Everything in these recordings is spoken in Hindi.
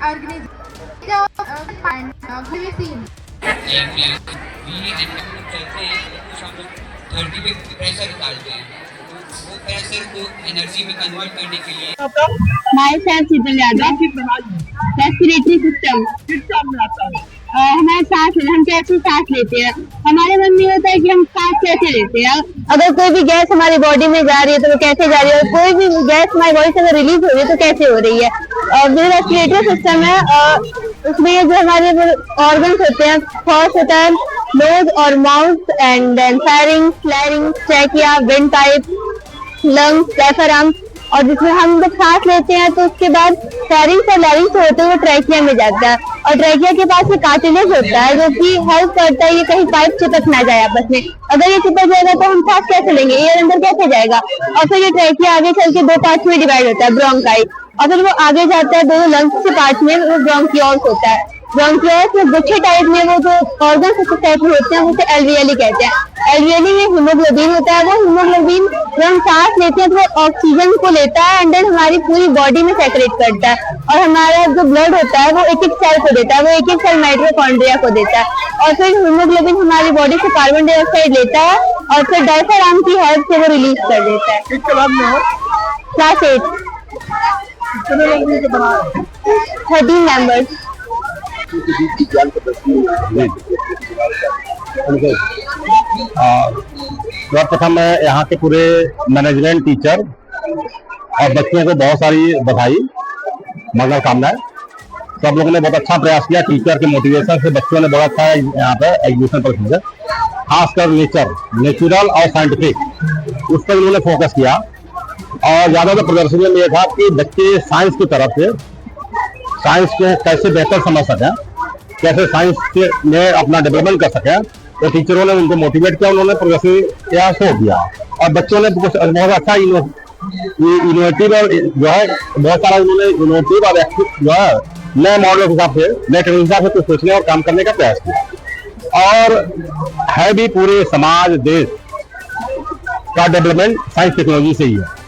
धरती पे प्रेशर डालते हैं, वो प्रेशर को एनर्जी में कन्वर्ट करने के लिए my self Sheetal Yadav respiratory system हमारे सांस हम कैसे सांस लेते हैं। हमारे मन में होता है कि हम सांस कैसे लेते हैं। अगर कोई भी गैस हमारी बॉडी में जा रही है तो वो कैसे जा रही है, और कोई भी गैस हमारी बॉडी से अगर रिलीज हो रही है तो कैसे हो रही है। जो रेस्पिरेटरी सिस्टम है उसमें जो हमारे ऑर्गन्स होते हैं, फर्स्ट होता है नोज और mouth and then pharynx, larynx, trachea, wind pipe, lungs, diaphragm, और जिसमें हम जब सांस लेते हैं तो उसके बाद फेरिंग्स और लैरिंग्स होते हैं वो ट्रैकिया में जाता है, और ट्रैकिया के पास में कार्टिलेज होता है जो कि हेल्प करता है ये कहीं पाइप चिपक ना जाए आपस में। अगर ये चिपक जाएगा तो हम सांस कैसे लेंगे, एयर अंदर कैसे जाएगा। और फिर ये ट्रैकिया आगे चल के दो पार्ट में डिवाइड होता है, ब्रोंकाई, और फिर वो आगे जाता है दोनों लंग्स के पार्ट में, वो ब्रोंकियोल्स होता है। ब्रोंकियोल्स में गुच्छे टाइप में वो जो ऑर्गन्स उसके टाइप में होते हैं उसे एल्वियली कहते हैं। एल्वियली में हीमोग्लोबिन होता है, वो हीमोग्लोबिन जब हम सांस लेते हैं तो वो ऑक्सीजन को लेता है एंड देन हमारी पूरी बॉडी में सेक्रेट करता है, और हमारा जो ब्लड होता है वो एक एक सेल को देता है, वो एक एक सेल माइटोकॉन्ड्रिया को देता है, और फिर हीमोग्लोबिन हमारी बॉडी से कार्बन डाइऑक्साइड लेता है और फिर डायफ्राम की हेल्प से वो रिलीज कर देता है। Class 8 13 members. सर्वप्रथम मैं यहाँ के पूरे मैनेजमेंट, टीचर और बच्चों को बहुत सारी बधाई, मंगल कामनाएं। सब लोगों ने बहुत अच्छा प्रयास किया, टीचर के मोटिवेशन से बच्चों ने बहुत अच्छा यहाँ पे एग्जीबिशन पर खींचा, खासकर नेचुरल और साइंटिफिक उस पर उन्होंने फोकस किया। और ज्यादातर प्रदर्शनी में यह था कि बच्चे साइंस की तरफ से साइंस को कैसे बेहतर समझ सकें, कैसे साइंस में अपना डेवलपमेंट कर सकें, तो टीचरों ने उनको मोटिवेट किया, उन्होंने प्रदर्शनी का शो दिया, और बच्चों ने बहुत अच्छा इनोवेटिव और जो है बहुत सारा उन्होंने इनोवेटिव और जो है नए मॉडल के हिसाब से, नए टेक्नोलॉजी के हिसाब से कुछ सोचने और काम करने का प्रयास किया। और है भी पूरे समाज, देश का डेवलपमेंट साइंस टेक्नोलॉजी से ही है।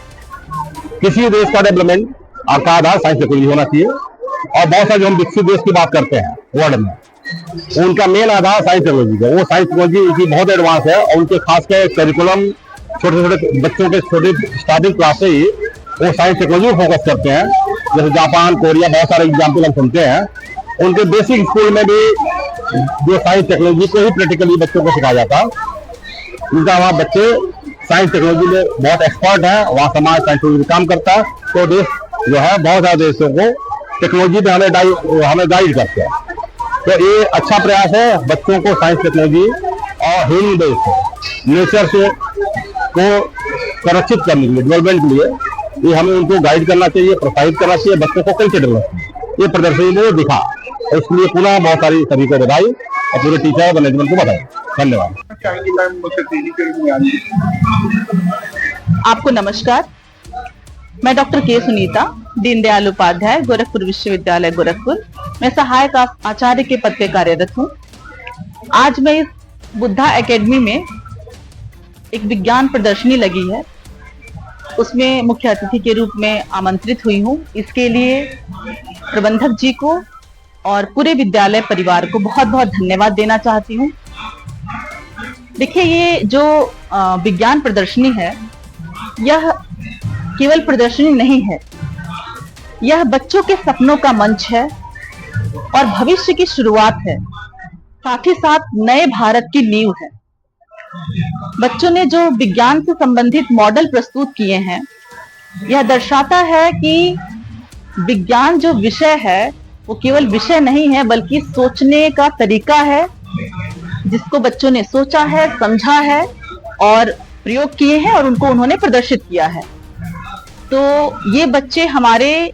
किसी देश का डेवलपमेंट का आधार साइंस टेक्नोलॉजी होना चाहिए, और बहुत सारे जो हम विकसित देश की बात करते हैं वर्ल्ड में, उनका मेन आधार साइंस टेक्नोलॉजी का। वो साइंस टेक्नोलॉजी की बहुत एडवांस है, और उनके खासकर करिकुलम छोटे छोटे बच्चों के छोटे स्टार्टिंग क्लास से ही वो साइंस टेक्नोलॉजी को फोकस करते हैं। जैसे जापान, कोरिया, बहुत सारे एग्जाम्पल हम सुनते हैं। उनके बेसिक स्कूल में भी जो साइंस टेक्नोलॉजी को ही प्रैक्टिकली बच्चों को सिखाया जाता, उनका वहाँ बच्चे साइंस टेक्नोलॉजी में बहुत एक्सपर्ट है, वहाँ समाज साइंस टेक्नोलॉजी काम करता है, तो देश जो है बहुत सारे देशों को टेक्नोलॉजी पे हमें गाइड करते हैं। तो ये अच्छा प्रयास है बच्चों को साइंस टेक्नोलॉजी और ह्यूमन बेस्ड नेचर से को संरक्षित करने के लिए, डेवलपमेंट के लिए, ये हमें उनको गाइड करना चाहिए, प्रोत्साहित करना चाहिए, बच्चों को कैसे डेवलप। ये प्रदर्शनी में दिखा, इसके लिए पुनः बहुत सारी सभी को बधाई और पूरे टीचर और मैनेजमेंट को बधाई। धन्यवाद। आपको नमस्कार, मैं डॉक्टर के सुनीता, दीनदयाल उपाध्याय, गोरखपुर विश्वविद्यालय गोरखपुर में सहायक आचार्य के पद पे कार्यरत हूँ। आज मैं इस बुद्धा एकेडमी में एक विज्ञान प्रदर्शनी लगी है, उसमें मुख्य अतिथि के रूप में आमंत्रित हुई हूँ। इसके लिए प्रबंधक जी को और पूरे विद्यालय परिवार को बहुत बहुत धन्यवाद देना चाहती हूँ। देखिए, ये जो विज्ञान प्रदर्शनी है, यह केवल प्रदर्शनी नहीं है, यह बच्चों के सपनों का मंच है और भविष्य की शुरुआत है, साथ ही साथ नए भारत की नींव है। बच्चों ने जो विज्ञान से संबंधित मॉडल प्रस्तुत किए हैं, यह दर्शाता है कि विज्ञान जो विषय है वो केवल विषय नहीं है, बल्कि सोचने का तरीका है, जिसको बच्चों ने सोचा है, समझा है और प्रयोग किए हैं और उनको उन्होंने प्रदर्शित किया है। तो ये बच्चे हमारे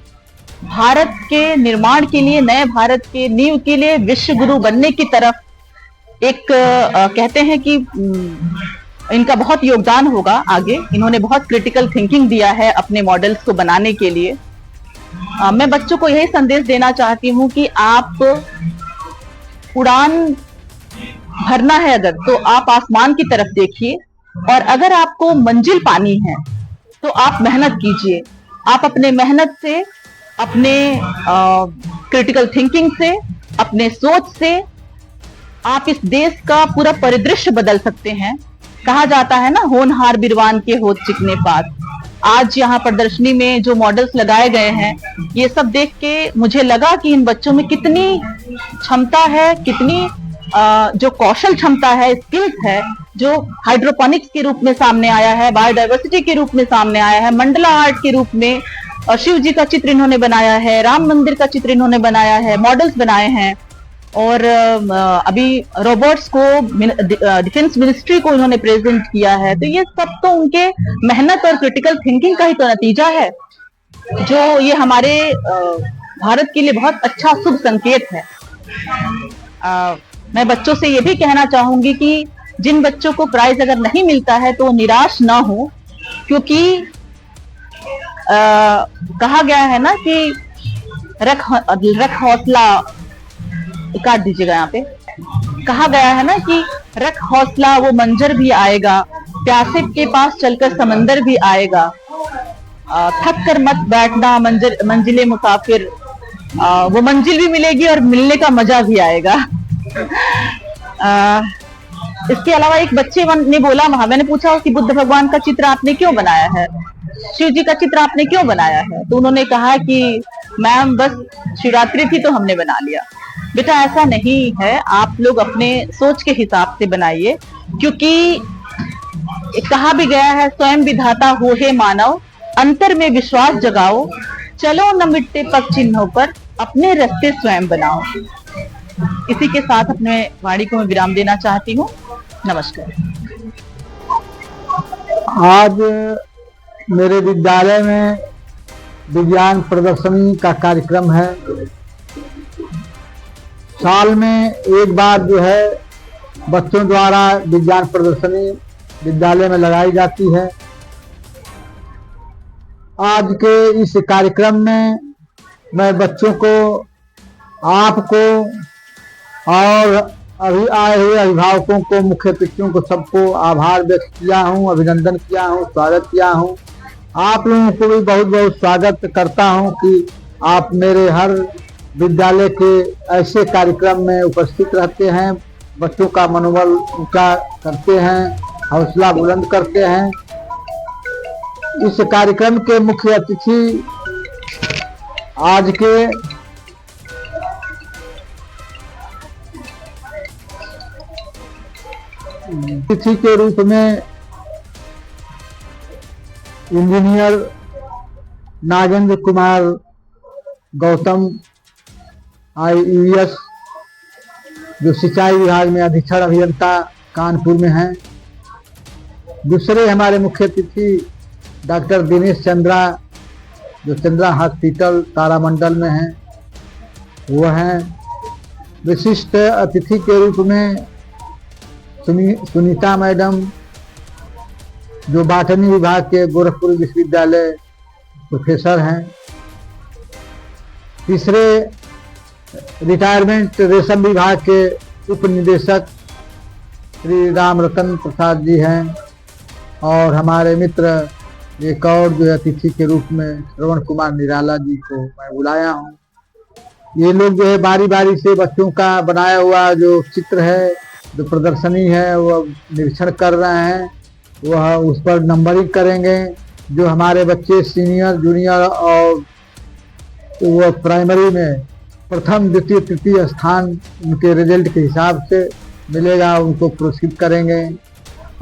भारत के निर्माण के लिए, नए भारत के नींव के लिए विश्व गुरु बनने की तरफ एक कहते हैं कि इनका बहुत योगदान होगा आगे। इन्होंने बहुत क्रिटिकल थिंकिंग दिया है अपने मॉडल्स को बनाने के लिए। मैं बच्चों को यही संदेश देना चाहती हूँ कि आप उड़ान भरना है अगर, तो आप आसमान की तरफ देखिए, और अगर आपको मंजिल पानी है तो आप मेहनत कीजिए। आप अपने मेहनत से, अपने क्रिटिकल थिंकिंग से, अपने सोच से आप इस देश का पूरा परिदृश्य बदल सकते हैं। कहा जाता है ना, होनहार बिरवान के होत चिकने पात। आज यहाँ प्रदर्शनी में जो मॉडल्स लगाए गए हैं, ये सब देख के मुझे लगा कि इन बच्चों में कितनी क्षमता है, कितनी जो कौशल क्षमता है, स्किल्स है, जो हाइड्रोपोनिक्स के रूप में सामने आया है, बायोडाइवर्सिटी के रूप में सामने आया है, मंडला आर्ट के रूप में शिव जी का चित्र इन्होंने बनाया है, राम मंदिर का चित्र इन्होंने बनाया है, मॉडल्स बनाए हैं, और अभी रोबोट्स को डिफेंस मिनिस्ट्री को इन्होंने प्रेजेंट किया है। तो ये सब तो उनके मेहनत और क्रिटिकल थिंकिंग का ही तो नतीजा है, जो ये हमारे भारत के लिए बहुत अच्छा शुभ संकेत है। मैं बच्चों से ये भी कहना चाहूंगी कि जिन बच्चों को प्राइज अगर नहीं मिलता है तो निराश ना हो, क्योंकि कहा गया है ना कि रख हौसला, काट दीजिएगा यहाँ पे, कहा गया है ना कि रख हौसला वो मंजर भी आएगा, प्यासे के पास चलकर समंदर भी आएगा, थक कर मत बैठना मंजिले मुसाफिर, वो मंजिल भी मिलेगी और मिलने का मजा भी आएगा। इसके अलावा एक बच्चे ने बोला, मैंने पूछा कि बुद्ध भगवान का चित्र आपने क्यों बनाया है, शिव जी का चित्र आपने क्यों बनाया है? तो उन्होंने कहा कि मैम बस शिवरात्रि थी तो हमने बना लिया। बेटा ऐसा नहीं है, आप लोग अपने सोच के हिसाब से बनाइए, क्योंकि कहा भी गया है स्वयं विधाता हो हे मानव, अंतर में विश्वास जगाओ, चलो न मिटते पग चिन्हों पर, अपने रास्ते स्वयं बनाओ। इसी के साथ अपने वाणी को मैं विराम देना चाहती हूँ। नमस्कार। आज मेरे विद्यालय में विज्ञान प्रदर्शनी का कार्यक्रम है। साल में एक बार जो है बच्चों द्वारा विज्ञान प्रदर्शनी विद्यालय में लगाई जाती है। आज के इस कार्यक्रम में मैं बच्चों को, आपको और अभी आए हुए अभिभावकों को, मुख्य अतिथियों को, सबको आभार व्यक्त किया हूँ, अभिनंदन किया हूँ, स्वागत किया हूँ। आप लोगों को भी बहुत बहुत स्वागत करता हूँ कि आप मेरे हर विद्यालय के ऐसे कार्यक्रम में उपस्थित रहते हैं, बच्चों का मनोबल ऊंचा करते हैं, हौसला बुलंद करते हैं। इस कार्यक्रम के मुख्य अतिथि आज के अतिथि के रूप में इंजीनियर नागेंद्र कुमार गौतम IAS, जो सिंचाई विभाग में अधीक्षण अभियंता कानपुर में हैं। दूसरे हमारे मुख्य अतिथि डॉक्टर दिनेश चंद्रा, जो चंद्रा हॉस्पिटल तारामंडल में हैं, वो हैं। विशिष्ट अतिथि के रूप में सुनीता मैडम, जो बॉटनी विभाग के गोरखपुर विश्वविद्यालय प्रोफेसर हैं। तीसरे रिटायरमेंट रेशम विभाग के उप निदेशक श्री राम रतन प्रसाद जी हैं। और हमारे मित्र एक और जो अतिथि के रूप में श्रवण कुमार निराला जी को मैं बुलाया हूँ। ये लोग जो है बारी बारी से बच्चों का बनाया हुआ जो चित्र है, जो प्रदर्शनी है, वह निरीक्षण कर रहे हैं, वह उस पर नंबरिंग करेंगे। जो हमारे बच्चे सीनियर, जूनियर और वह प्राइमरी में प्रथम, द्वितीय, तृतीय स्थान उनके रिजल्ट के हिसाब से मिलेगा, उनको पुरस्कृत करेंगे।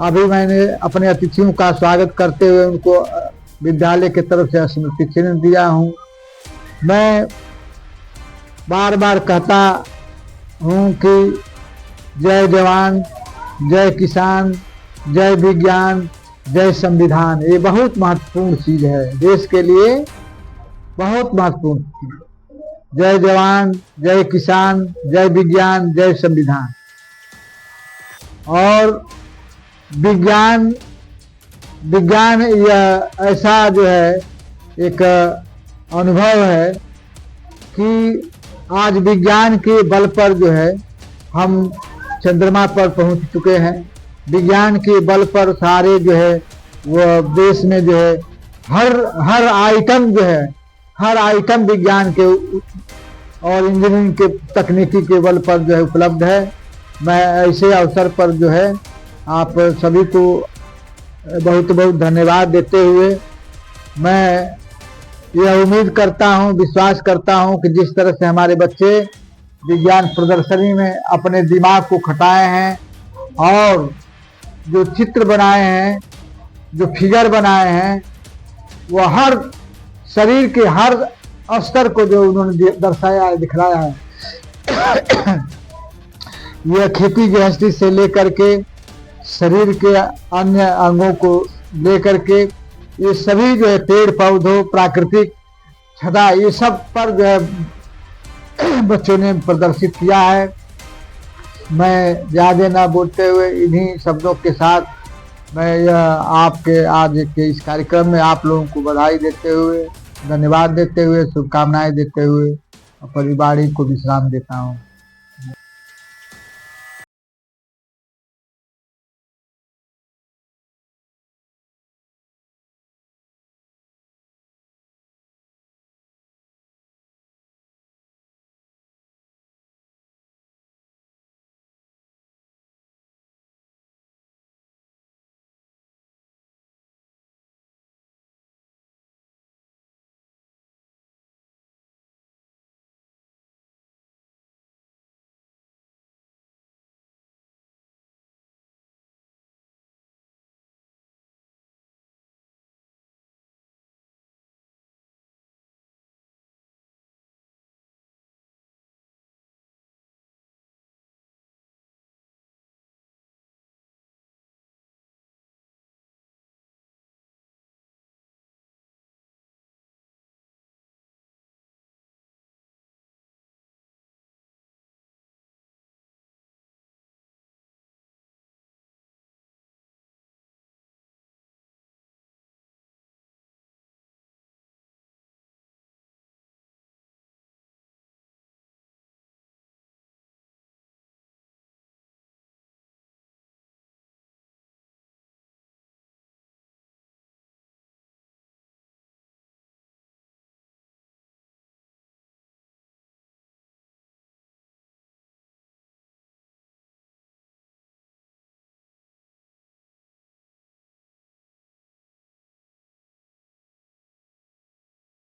अभी मैंने अपने अतिथियों का स्वागत करते हुए उनको विद्यालय की तरफ से स्मृति चिन्ह दिया हूँ। मैं बार बार कहता हूँ कि जय जवान, जय किसान, जय विज्ञान, जय संविधान। ये बहुत महत्वपूर्ण चीज है, देश के लिए बहुत महत्वपूर्ण चीज। जय जवान, जय किसान, जय विज्ञान, जय संविधान। और विज्ञान यह ऐसा जो है एक अनुभव है कि आज विज्ञान के बल पर जो है हम चंद्रमा पर पहुंच चुके हैं। विज्ञान के बल पर सारे जो है वो देश में जो है हर आइटम जो है, हर आइटम विज्ञान के और इंजीनियरिंग के तकनीकी के बल पर जो है उपलब्ध है। मैं ऐसे अवसर पर जो है आप सभी को बहुत बहुत धन्यवाद देते हुए मैं यह उम्मीद करता हूं, विश्वास करता हूं कि जिस तरह से हमारे बच्चे विज्ञान प्रदर्शनी में अपने दिमाग को खटाए हैं और जो चित्र बनाए हैं, जो फिगर बनाए हैं, वह हर शरीर के हर स्तर को जो उन्होंने दर्शाया है, दिखलाया है। यह खेती गृहस्थी से लेकर के शरीर के अन्य अंगों को लेकर के ये सभी जो है पेड़ पौधों, प्राकृतिक छटा, ये सब पर जो है बच्चों ने प्रदर्शित किया है। मैं ज़्यादा ना बोलते हुए इन्हीं शब्दों के साथ मैं यह आपके आज के इस कार्यक्रम में आप लोगों को बधाई देते हुए, धन्यवाद देते हुए, शुभकामनाएं देते हुए परिवार को विश्राम देता हूँ।